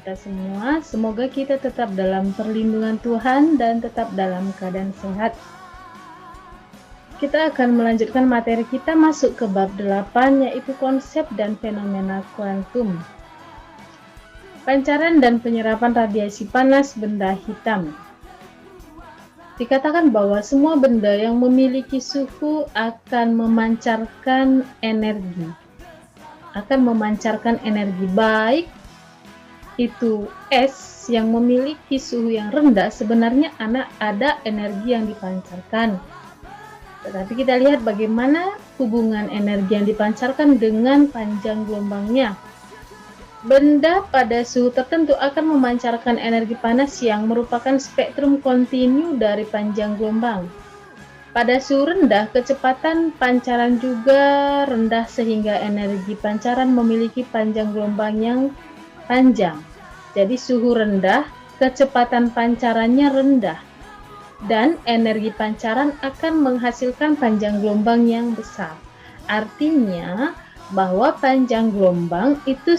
kita semua. Semoga kita tetap dalam perlindungan Tuhan dan tetap dalam keadaan sehat. Kita akan melanjutkan materi kita masuk ke bab 8, yaitu konsep dan fenomena kuantum. Pancaran dan penyerapan radiasi panas benda hitam. Dikatakan bahwa semua benda yang memiliki suhu akan memancarkan energi. Baik itu es yang memiliki suhu yang rendah, sebenarnya ada energi yang dipancarkan. Tetapi kita lihat bagaimana hubungan energi yang dipancarkan dengan panjang gelombangnya. Benda pada suhu tertentu akan memancarkan energi panas yang merupakan spektrum kontinu dari panjang gelombang. Pada suhu rendah, kecepatan pancaran juga rendah sehingga energi pancaran memiliki panjang gelombang yang panjang. Jadi suhu rendah, kecepatan pancarannya rendah, dan energi pancaran akan menghasilkan panjang gelombang yang besar. Artinya bahwa panjang gelombang itu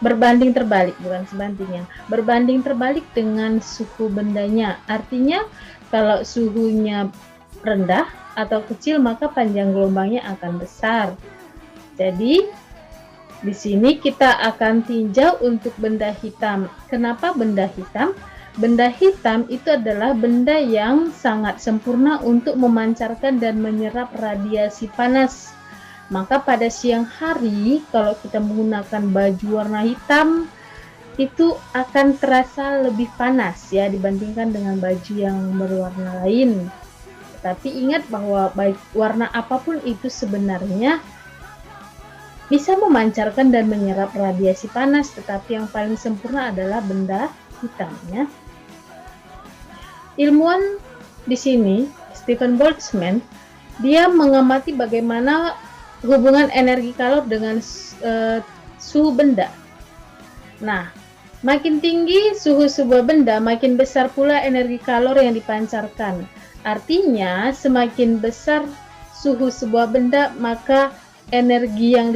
berbanding terbalik dengan suhu bendanya. Artinya kalau suhunya rendah atau kecil, maka panjang gelombangnya akan besar. Jadi di sini kita akan tinjau untuk benda hitam. Kenapa benda hitam? Benda hitam itu adalah benda yang sangat sempurna untuk memancarkan dan menyerap radiasi panas. Maka pada siang hari, kalau kita menggunakan baju warna hitam, itu akan terasa lebih panas ya dibandingkan dengan baju yang berwarna lain. Tapi ingat bahwa warna apapun itu sebenarnya bisa memancarkan dan menyerap radiasi panas, tetapi yang paling sempurna adalah benda hitam ya. Ilmuwan di sini, Stephen Boltzmann, dia mengamati bagaimana hubungan energi kalor dengan suhu benda. Nah, makin tinggi suhu sebuah benda, makin besar pula energi kalor yang dipancarkan. Artinya, semakin besar suhu sebuah benda, maka energi yang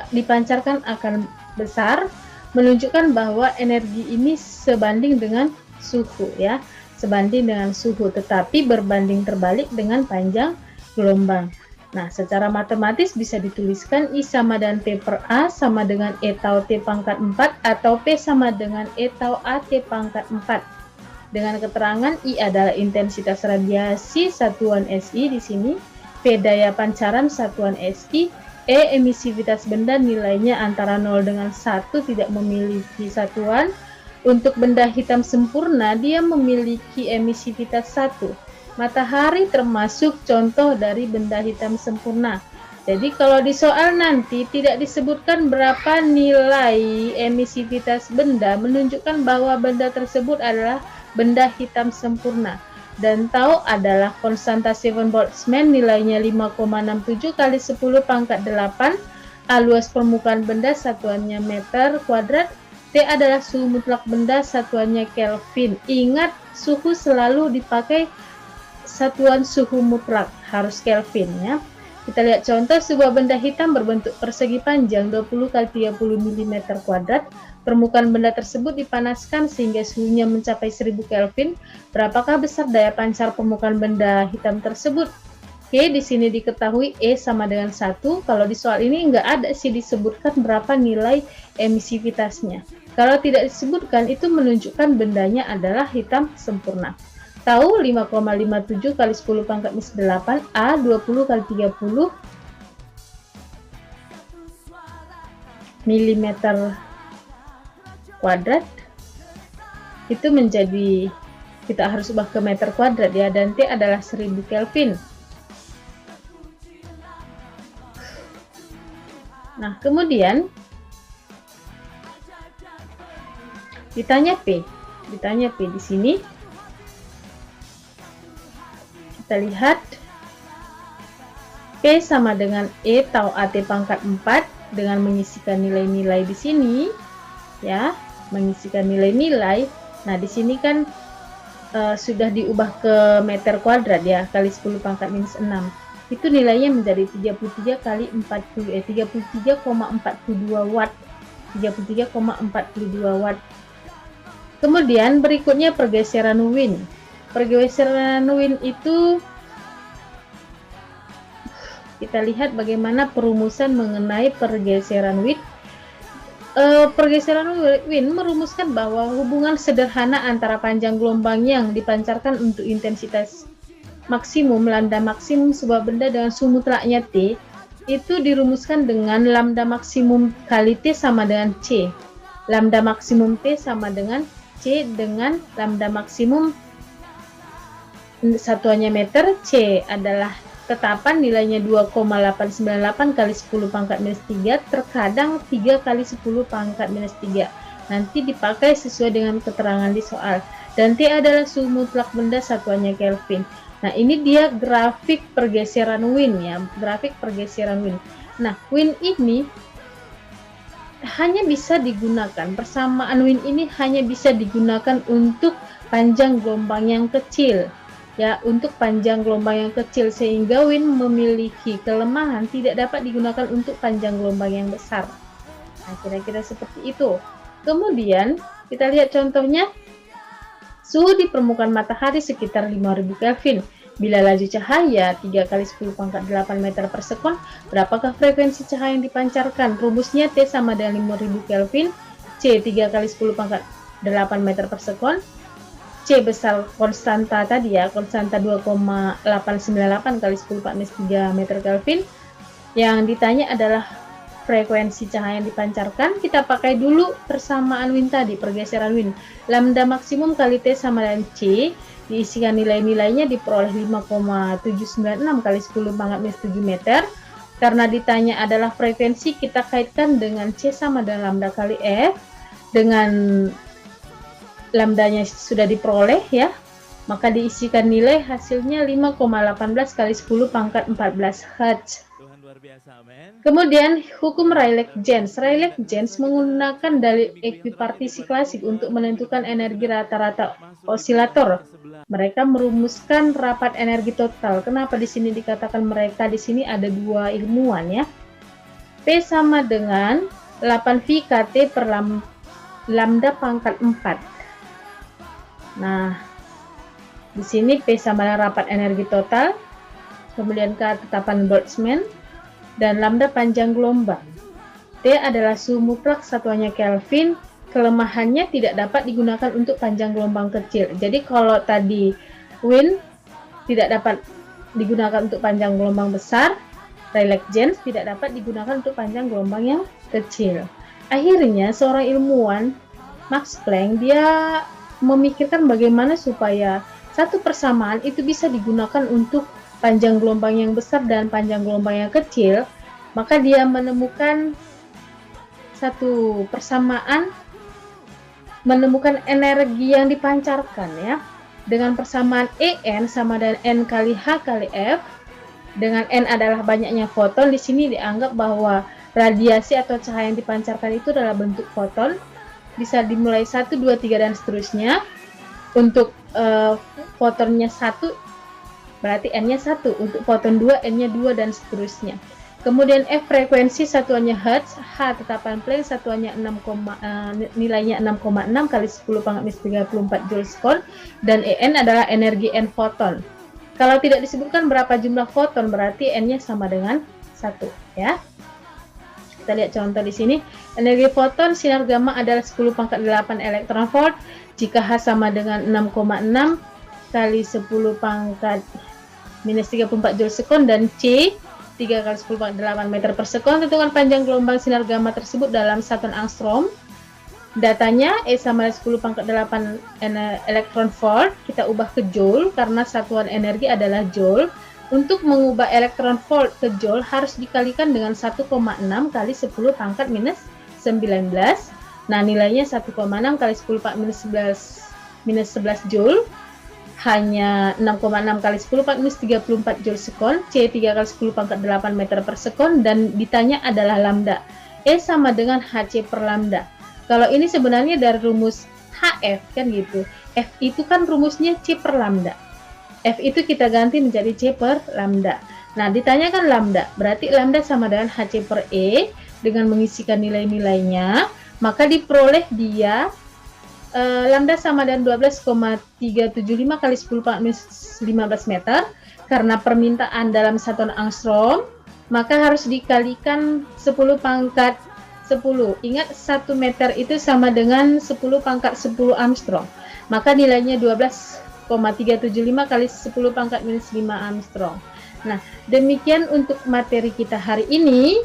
dipancarkan akan besar, menunjukkan bahwa energi ini sebanding dengan suhu ya, tetapi berbanding terbalik dengan panjang gelombang. Nah, secara matematis bisa dituliskan I sama dengan P per A sama dengan E tau T pangkat 4 atau P sama dengan E tau A T pangkat 4. Dengan keterangan I adalah intensitas radiasi satuan SI di sini, P daya pancaran satuan SI, E emisivitas benda nilainya antara 0 dengan 1, tidak memiliki satuan. Untuk benda hitam sempurna, dia memiliki emisivitas 1. Matahari termasuk contoh dari benda hitam sempurna. Jadi kalau di soal nanti tidak disebutkan berapa nilai emisivitas benda, menunjukkan bahwa benda tersebut adalah benda hitam sempurna. Dan tau adalah konstanta Stephen Boltzmann, nilainya 5,67 kali 10 pangkat 8. A luas permukaan benda, satuannya meter kuadrat. T adalah suhu mutlak benda, satuannya Kelvin. Ingat, suhu selalu dipakai satuan suhu mutlak, harus Kelvin ya. Kita lihat contoh, sebuah benda hitam berbentuk persegi panjang 20 kali 30 mm kuadrat. Permukaan benda tersebut dipanaskan sehingga suhunya mencapai 1000 Kelvin. Berapakah besar daya pancar permukaan benda hitam tersebut? Oke, di sini diketahui E sama dengan 1. Kalau di soal ini nggak ada sih disebutkan berapa nilai emisivitasnya. Kalau tidak disebutkan, itu menunjukkan bendanya adalah hitam sempurna. Tahu 5,57 kali 10 pangkat minus 8 A 20 kali 30 mm kuadrat itu menjadi, kita harus ubah ke meter kuadrat ya, dan T adalah 1000 Kelvin. Nah, kemudian ditanya P di sini. Kita lihat P sama dengan E tau AT pangkat 4 dengan menyisikan nilai-nilai di sini ya, mengisikan nilai-nilai. Nah, di sini kan sudah diubah ke meter kuadrat ya, kali 10 pangkat minus 6. Itu nilainya menjadi 33 kali 33,42 watt. 33,42 watt. Kemudian berikutnya pergeseran Wien. Pergeseran Wien itu kita lihat bagaimana perumusan mengenai pergeseran Wien. Pergeseran Wien merumuskan bahwa hubungan sederhana antara panjang gelombang yang dipancarkan untuk intensitas maksimum lambda maksimum sebuah benda dengan suhu mutlaknya T itu dirumuskan dengan lambda maksimum kali T sama dengan C. Lambda maksimum T sama dengan C dengan lambda maksimum satuannya meter, C adalah tetapan nilainya 2,898 kali 10 pangkat minus 3, terkadang 3 kali 10 pangkat minus 3. Nanti dipakai sesuai dengan keterangan di soal. Dan T adalah suhu mutlak benda, satuannya Kelvin. Nah, ini dia grafik pergeseran Wien ya, grafik pergeseran Wien. Nah, Wien ini hanya bisa digunakan, persamaan Wien ini hanya bisa digunakan untuk panjang gelombang yang kecil. Ya, untuk panjang gelombang yang kecil, sehingga Wien memiliki kelemahan tidak dapat digunakan untuk panjang gelombang yang besar. Nah, kira-kira seperti itu. Kemudian kita lihat contohnya, suhu di permukaan matahari sekitar 5000 Kelvin. Bila laju cahaya 3 kali 10 pangkat 8 meter per sekon, berapakah frekuensi cahaya yang dipancarkan? Rumusnya T sama dengan 5000 Kelvin, C 3 kali 10 pangkat 8 meter per sekon, C besar konstanta tadi ya, konstanta 2,898 kali 10 minus 3 meter Kelvin. Yang ditanya adalah frekuensi cahaya yang dipancarkan. Kita pakai dulu persamaan Wien tadi, pergeseran Wien. Lambda maksimum kali T sama dengan C, diisikan nilai-nilainya diperoleh 5,796 kali 10 pangkat minus 7 meter. Karena ditanya adalah frekuensi, kita kaitkan dengan C sama dengan lambda kali F. Dengan lambdanya sudah diperoleh ya, maka diisikan nilai hasilnya 5,18 kali 10 pangkat 14 Hz. Kemudian hukum Rayleigh-Jeans. Rayleigh-Jeans menggunakan dalil ekuipartisi klasik untuk menentukan energi rata-rata osilator. Mereka merumuskan rapat energi total. Kenapa di sini dikatakan mereka? Di sini ada dua ilmuwan ya. P sama dengan 8V kT per lambda pangkat 4. Nah, di sini P sama dengan rapat energi total, kemudian K tetapan Boltzmann, dan lambda panjang gelombang. T adalah suhu mutlak, satuannya Kelvin. Kelemahannya tidak dapat digunakan untuk panjang gelombang kecil. Jadi kalau tadi Wien tidak dapat digunakan untuk panjang gelombang besar, Rayleigh-Jeans tidak dapat digunakan untuk panjang gelombang yang kecil. Akhirnya seorang ilmuwan, Max Planck, dia memikirkan bagaimana supaya satu persamaan itu bisa digunakan untuk panjang gelombang yang besar dan panjang gelombang yang kecil. Maka dia menemukan satu persamaan, menemukan energi yang dipancarkan ya, dengan persamaan En sama dengan N kali H kali F. Dengan N adalah banyaknya foton. Di sini dianggap bahwa radiasi atau cahaya yang dipancarkan itu adalah bentuk foton. Bisa dimulai 1, 2, 3 dan seterusnya. Untuk fotonnya 1 berarti N-nya 1, untuk foton 2 N-nya 2 dan seterusnya. Kemudian F frekuensi, satuannya Hertz, H tetapan Planck, satuannya nilainya 6,6 kali 10 pangkat minus 34 Joule/sekon, dan En adalah energi N foton. Kalau tidak disebutkan berapa jumlah foton, berarti N-nya sama dengan 1 ya. Kita lihat contoh di sini. Energi foton sinar gamma adalah 10 pangkat 8 elektron volt. Jika H sama dengan 6,6 kali 10 pangkat minus 34 Joule/sekon, dan C 3 kali 10 pangkat 8 meter per sekon. Tentukan panjang gelombang sinar gamma tersebut dalam satuan angstrom. Datanya E sama 10 pangkat 8 elektron volt. Kita ubah ke Joule karena satuan energi adalah Joule. Untuk mengubah elektron volt ke Joule harus dikalikan dengan 1,6 kali 10 pangkat minus 19. Nah, nilainya 1,6 kali 10 pangkat minus 11 Joule. Hanya 6,6 kali 10 pangkat minus 34 Joule/sekon. C 3 kali 10 pangkat 8 meter per sekon. Dan ditanya adalah lambda. E sama dengan Hc per lambda. Kalau ini sebenarnya dari rumus Hf kan gitu. F itu kan rumusnya C per lambda. F itu kita ganti menjadi C per lambda. Nah, ditanyakan lambda, berarti lambda sama dengan Hc per E dengan mengisikan nilai-nilainya. maka diperoleh dia lambda sama dengan 12,375 kali 10 pangkat minus 15 meter. Karena permintaan dalam satuan angstrom, maka harus dikalikan 10 pangkat 10. Ingat 1 meter itu sama dengan 10 pangkat 10 Armstrong. Maka nilainya 12,375 kali 10 pangkat minus 5 Armstrong. Nah, demikian untuk materi kita hari ini.